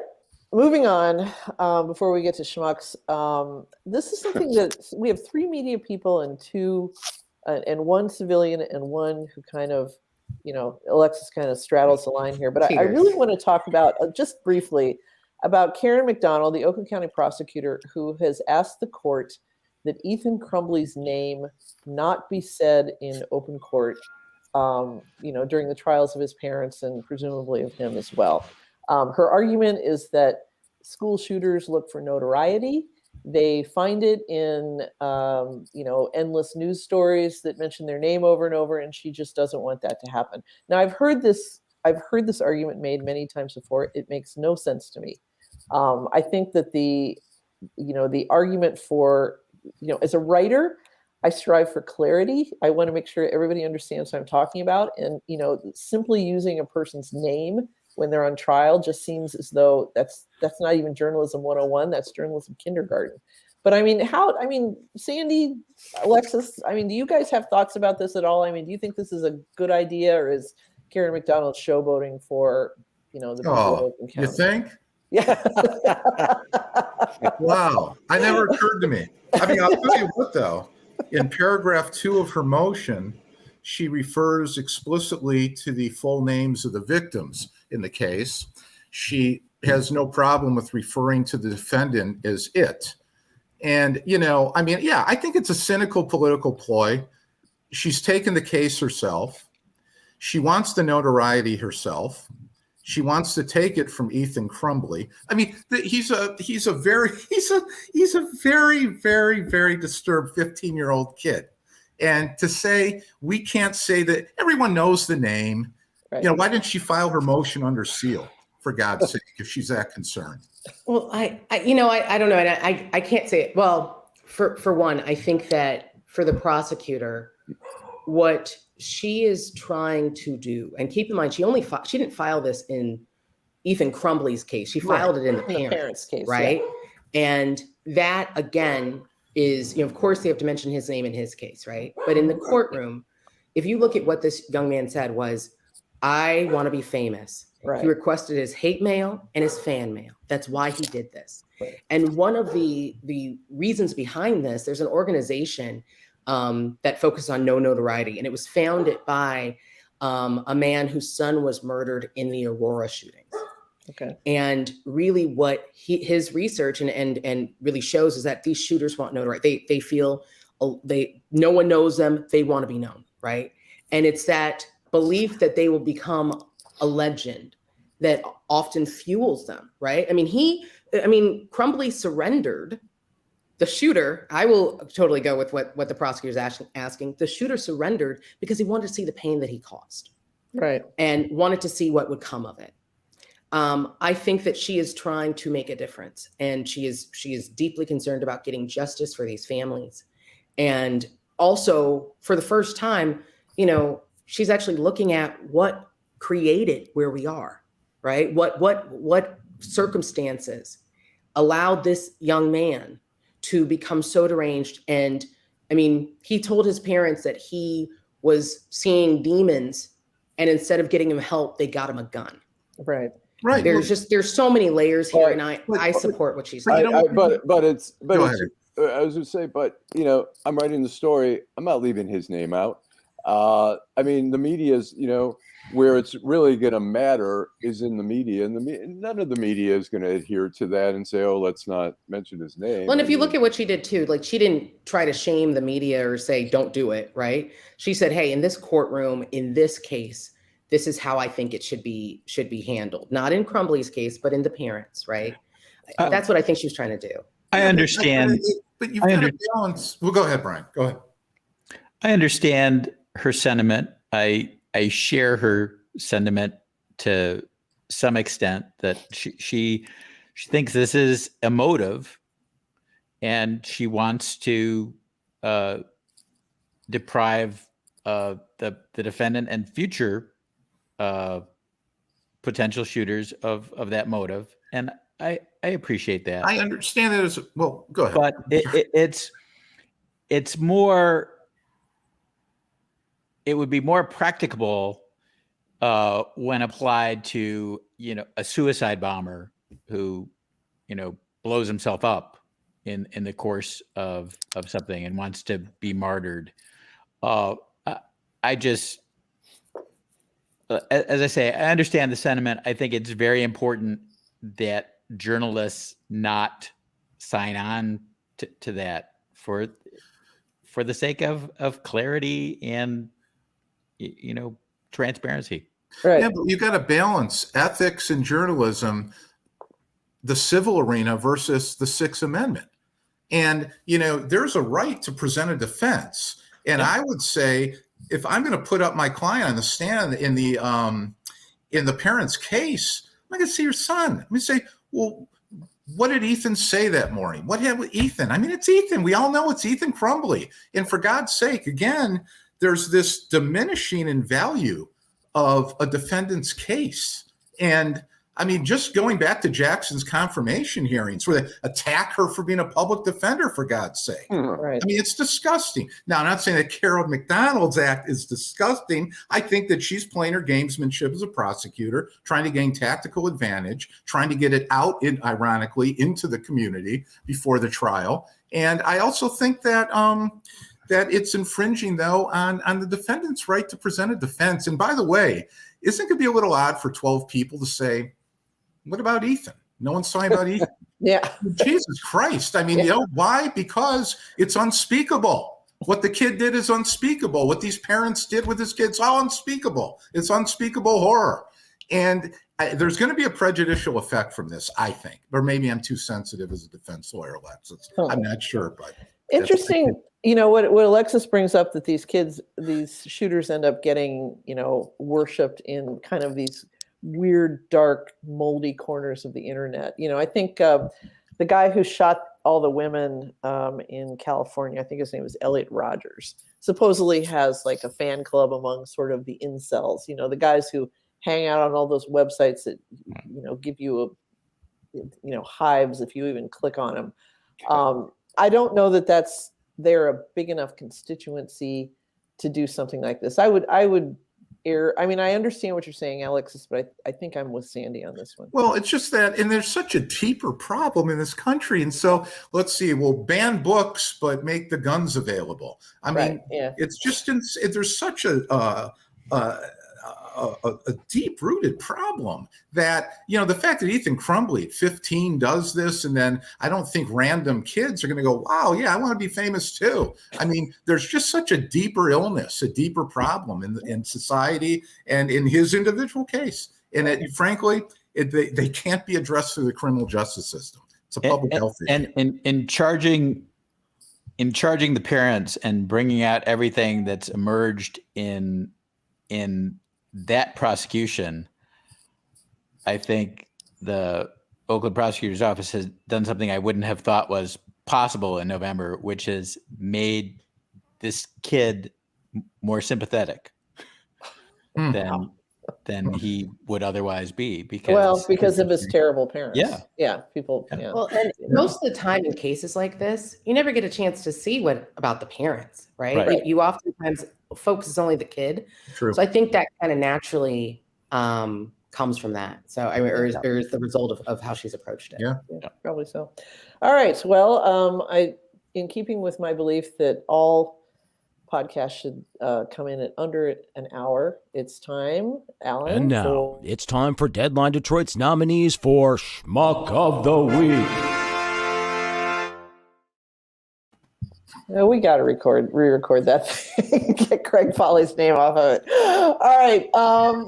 A: Moving on, before we get to Schmucks, this is something that we have 3 media people and 1 civilian and 1 who kind of, Alexis kind of straddles the line here. But I really want to talk about, just briefly, about Karen McDonald, the Oakland County prosecutor, who has asked the court that Ethan Crumbley's name not be said in open court, during the trials of his parents and presumably of him as well. Her argument is that school shooters look for notoriety. They find it in, endless news stories that mention their name over and over, and she just doesn't want that to happen. Now, I've heard this argument made many times before. It makes no sense to me. I think that the argument for, as a writer, I strive for clarity. I want to make sure everybody understands what I'm talking about. And, simply using a person's name when they're on trial just seems as though that's not even journalism 101. That's journalism kindergarten. But Sandy, Alexis, do you guys have thoughts about this at all? Do you think this is a good idea, or is Karen McDonald showboating for, the people of Oakland County?
D: You think?
A: Yeah.
D: Wow. I never occurred to me. I'll tell you what, though. In paragraph 2 of her motion, she refers explicitly to the full names of the victims in the case. She has no problem with referring to the defendant as it. And, I think it's a cynical political ploy. She's taken the case herself. She wants the notoriety herself. She wants to take it from Ethan Crumbley. He's a very, very, very disturbed 15-year-old kid. And to say we can't say that, everyone knows the name. Right. Why didn't she file her motion under seal, for God's sake, if she's that concerned?
C: Well, I don't know. And I can't say it. Well, for one, I think that for the prosecutor, what she is trying to do, and keep in mind, she didn't file this in Ethan Crumbley's case. She filed it in the parents' case, right? Yeah. And that again is, of course, they have to mention his name in his case, right? But in the courtroom, if you look at what this young man said was, "I want to be famous." Right. He requested his hate mail and his fan mail. That's why he did this. Right. And one of the reasons behind this, there's an organization that focuses on no notoriety, and it was founded by a man whose son was murdered in the Aurora shootings. Okay. And really what his research and really shows is that these shooters want notoriety. They feel no one knows them. They want to be known, right? And it's that belief that they will become a legend that often fuels them, right? Crumbley surrendered. The shooter, I will totally go with what the prosecutor's asking. The shooter surrendered because he wanted to see the pain that he caused.
A: Right.
C: And wanted to see what would come of it. I think that she is trying to make a difference, and she is deeply concerned about getting justice for these families. And also, for the first time, she's actually looking at what created where we are, right? What circumstances allowed this young man to become so deranged. And I mean, he told his parents that he was seeing demons, and instead of getting him help, they got him a gun.
A: Right.
D: Right.
C: There's so many layers here, and I support what she's saying.
E: I was going to say, but I'm writing the story. I'm not leaving his name out. I mean, the media's, where it's really going to matter is in the media, and none of the media is going to adhere to that and say, oh, let's not mention his name.
C: Well, and if you look at what she did too, like, she didn't try to shame the media or say, don't do it, right? She said, hey, in this courtroom, in this case, this is how I think it should be handled. Not in Crumbly's case, but in the parents, right? That's what I think she was trying to do.
B: I understand.
D: But you've got to balance. Well, go ahead, Brian. Go ahead.
B: I understand her sentiment. I share her sentiment to some extent, that she thinks this is emotive, and she wants to deprive the defendant and future potential shooters of that motive, and I appreciate that.
D: I understand that as well. Go ahead.
B: But it's more. It would be more practicable when applied to a suicide bomber who blows himself up in the course of something and wants to be martyred. I just, as I say, I understand the sentiment. I think it's very important that journalists not sign on to that for the sake of clarity and transparency.
A: Right.
D: Yeah, but you got to balance ethics and journalism, the civil arena versus the Sixth Amendment. And, there's a right to present a defense. And I would say, if I'm going to put up my client on the stand in the parent's case, I'm going to see your son. I'm going to say, well, what did Ethan say that morning? What happened with Ethan? I mean, it's Ethan. We all know it's Ethan Crumbly. And for God's sake, again, there's this diminishing in value of a defendant's case. And I mean, just going back to Jackson's confirmation hearings where they attack her for being a public defender, for God's sake.
A: Right.
D: I mean, it's disgusting. Now, I'm not saying that Carol McDonald's act is disgusting. I think that she's playing her gamesmanship as a prosecutor, trying to gain tactical advantage, trying to get it out, ironically, into the community before the trial. And I also think that that it's infringing, though, on the defendant's right to present a defense. And by the way, isn't it going to be a little odd for 12 people to say, what about Ethan? No one's talking about Ethan.
A: Yeah.
D: Jesus Christ. I mean, why? Because it's unspeakable. What the kid did is unspeakable. What these parents did with his kids, all unspeakable. It's unspeakable horror. And there's going to be a prejudicial effect from this, I think. Or maybe I'm too sensitive as a defense lawyer, Alexis. I'm not sure, but
A: interesting. What Alexis brings up, that these shooters end up getting, worshipped in kind of these weird, dark, moldy corners of the internet. I think the guy who shot all the women in California, I think his name is Elliot Rogers, supposedly has like a fan club among sort of the incels, the guys who hang out on all those websites that, give you hives if you even click on them. I don't know that they're a big enough constituency to do something like this. I would err. I mean, I understand what you're saying, Alexis, but I think I'm with Sandy on this one.
D: Well, it's just that, and there's such a deeper problem in this country. And so let's see, we'll ban books, but make the guns available. I mean, it's just, there's such a deep-rooted problem that, the fact that Ethan Crumbly at 15 does this, and then I don't think random kids are going to go, wow, yeah, I want to be famous too. I mean, there's just such a deeper illness, a deeper problem in society and in his individual case. And frankly, they can't be addressed through the criminal justice system. It's a public health issue.
B: And in charging the parents and bringing out everything that's emerged in that prosecution, I think the Oakland prosecutor's office has done something I wouldn't have thought was possible in November, which has made this kid more sympathetic than he would otherwise be,
A: because of his terrible parents.
B: Yeah.
A: People.
B: Yeah.
A: Yeah.
C: Well, and most of the time in cases like this, you never get a chance to see what about the parents, right?
B: Right.
C: You oftentimes focus only the kid.
D: True.
C: So I think that kind of naturally comes from that. So I mean, or is the result of how she's approached it.
D: Yeah.
A: Probably so. All right. Well, in keeping with my belief that all podcasts should come in at under an hour, it's time, Alan.
G: And now it's time for Deadline Detroit's nominees for Schmuck of the Week.
A: We got to re-record that thing. Get Craig Foley's name off of it. All right.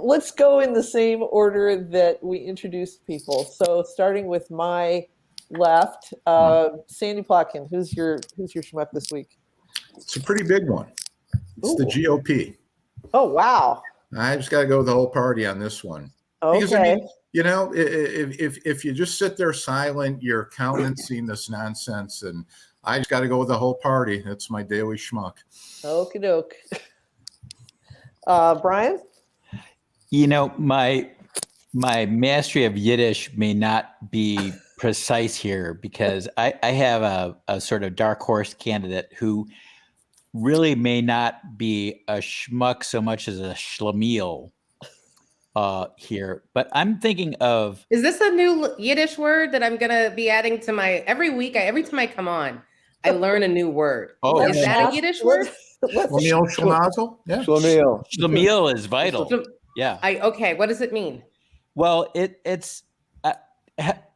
A: Let's go in the same order that we introduced people. So starting with my left, Sandy Plotkin, who's your schmuck this week?
D: It's a pretty big one. It's the GOP.
A: Oh, wow.
D: I just got to go with the whole party on this one.
A: Okay.
D: Because, I mean, you know, if you just sit there silent, you're countenancing this nonsense, and I just got to go with the whole party. That's my daily schmuck.
A: Okie doke. Brian?
B: You know, my mastery of Yiddish may not be precise here, because I have a sort of dark horse candidate who really may not be a schmuck so much as a schlemiel here. But I'm thinking of...
C: Is this a new Yiddish word that I'm going to be adding to my... Every time I come on, I learn a new word.
B: Oh,
C: is that a Yiddish word?
D: Schlemiel, schlemazel? Yeah.
E: Schlemiel.
B: Schlemiel is vital. Yeah.
C: Okay. What does it mean?
B: Well, it's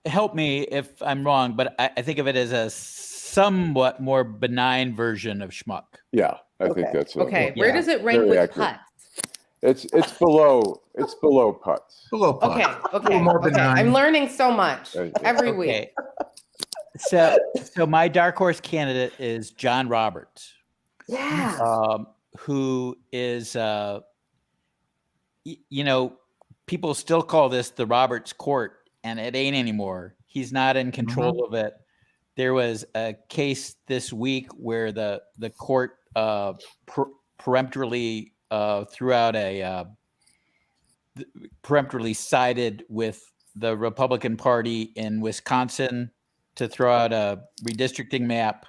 B: help me if I'm wrong, but I think of it as a somewhat more benign version of schmuck.
E: Yeah, I think that's
C: okay. Where does it rank
E: Very
C: with
E: accurate.
C: putts?
E: It's below putts.
D: Below pot.
C: Okay.
D: A little more benign.
C: I'm learning so much every week.
B: So my dark horse candidate is John Roberts.
A: Yeah.
B: Who is you know, people still call this the Roberts Court, and it ain't anymore. He's not in control of it. There was a case this week where the court peremptorily peremptorily sided with the Republican Party in Wisconsin to throw out a redistricting map.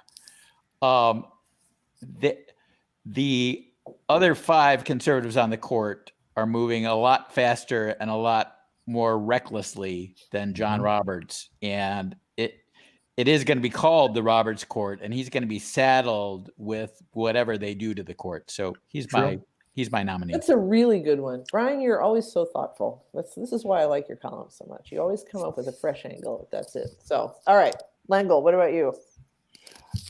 B: The other 5 conservatives on the court are moving a lot faster and a lot more recklessly than John Roberts, and it is going to be called the Roberts Court, and he's going to be saddled with whatever they do to the court. So he's my nominee.
A: That's a really good one. Brian, you're always so thoughtful. This is why I like your column so much. You always come up with a fresh angle. That's it. So, all right. Lengel, what about you?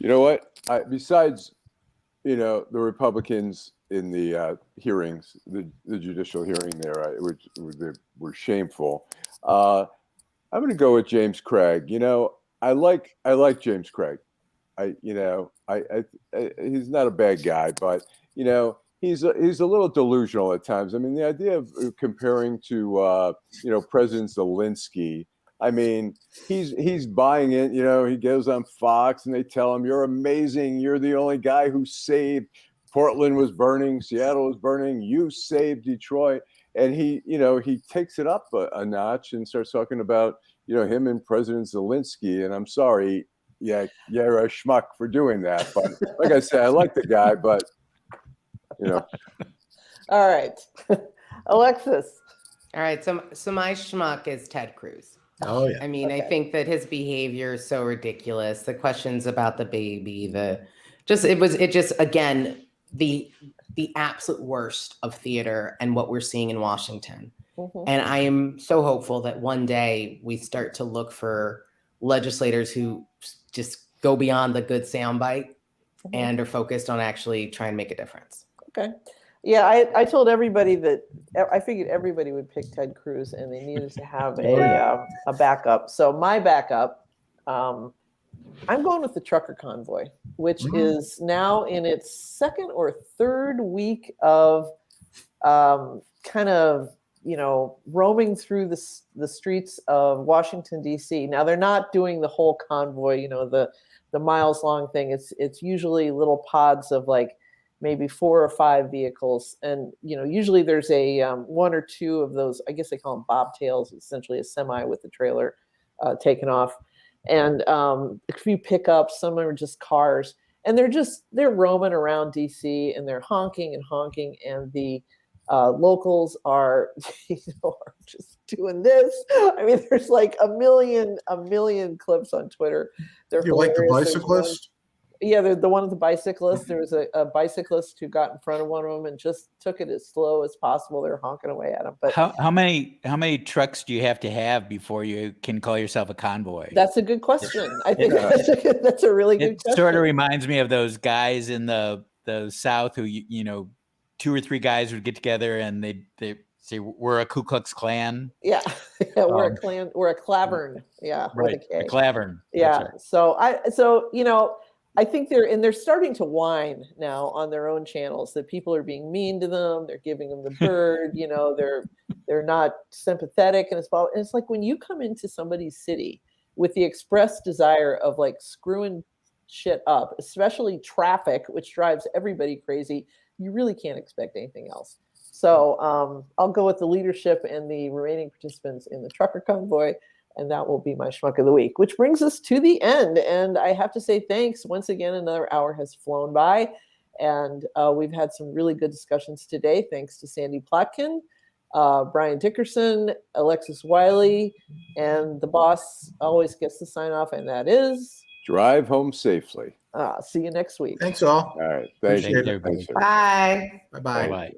E: You know what? Besides, you know, the Republicans in the hearings, the judicial hearing there, which were shameful. I'm going to go with James Craig. You know, I like James Craig. He's not a bad guy, but you know, he's a little delusional at times. I mean, the idea of comparing to President Zelensky. I mean, he's buying it. You know, he goes on Fox and they tell him, "You're amazing. You're the only guy who saved Portland was burning, Seattle was burning. You saved Detroit." And he takes it up a notch and starts talking about, you know, him and President Zelensky. And I'm sorry, you're a schmuck for doing that. But like I said, I like the guy, but you know.
A: All right, Alexis.
C: All right. So my schmuck is Ted Cruz.
D: Oh yeah.
C: I mean, I think that his behavior is so ridiculous. The questions about the baby, again, the absolute worst of theater and what we're seeing in Washington. And I am so hopeful that one day we start to look for legislators who just go beyond the good soundbite and are focused on actually trying to make a difference. Okay.
A: Yeah, I told everybody that I figured everybody would pick Ted Cruz, and they needed to have a backup. So my backup, I'm going with the trucker convoy, which is now in its second or third week of kind of roaming through the streets of Washington, D.C. Now, they're not doing the whole convoy, the miles long thing. It's usually little pods of like maybe 4 or 5 vehicles. And, usually there's a 1 or 2 of those, I guess they call them bobtails, essentially a semi with the trailer taken off. And a few pickups, some are just cars. And they're roaming around DC and they're honking. And the locals are, are just doing this. I mean, there's like a million clips on Twitter. They're
D: You like the
A: hilarious.
D: bicyclist?
A: Yeah, the one with the bicyclist. There was a bicyclist who got in front of one of them and just took it as slow as possible. They're honking away at him. But
B: how many trucks do you have to have before you can call yourself a convoy?
A: That's a good question. I think that's a really good question.
B: It sort of reminds me of those guys in the South who 2 or 3 guys would get together and they say we're a Ku Klux Klan.
A: Yeah, we're a clan. We're a clavern. Yeah,
B: right.
A: With a K.
B: A clavern.
A: Yeah.
B: Right.
A: So I think they're starting to whine now on their own channels that people are being mean to them. They're giving them the bird. They're not sympathetic, and it's like when you come into somebody's city with the express desire of like screwing shit up, especially traffic, which drives everybody crazy. You really can't expect anything else. So I'll go with the leadership and the remaining participants in the trucker convoy. And that will be my schmuck of the week, which brings us to the end. And I have to say thanks. Once again, another hour has flown by. And we've had some really good discussions today. Thanks to Sandy Plotkin, Brian Dickerson, Alexis Wiley, and the boss always gets to sign off, and that is...
E: Drive home safely.
A: See you next week.
D: Thanks all.
E: All right. Thank you.
B: Everybody.
C: Bye.
D: Bye-bye.
B: Bye-bye.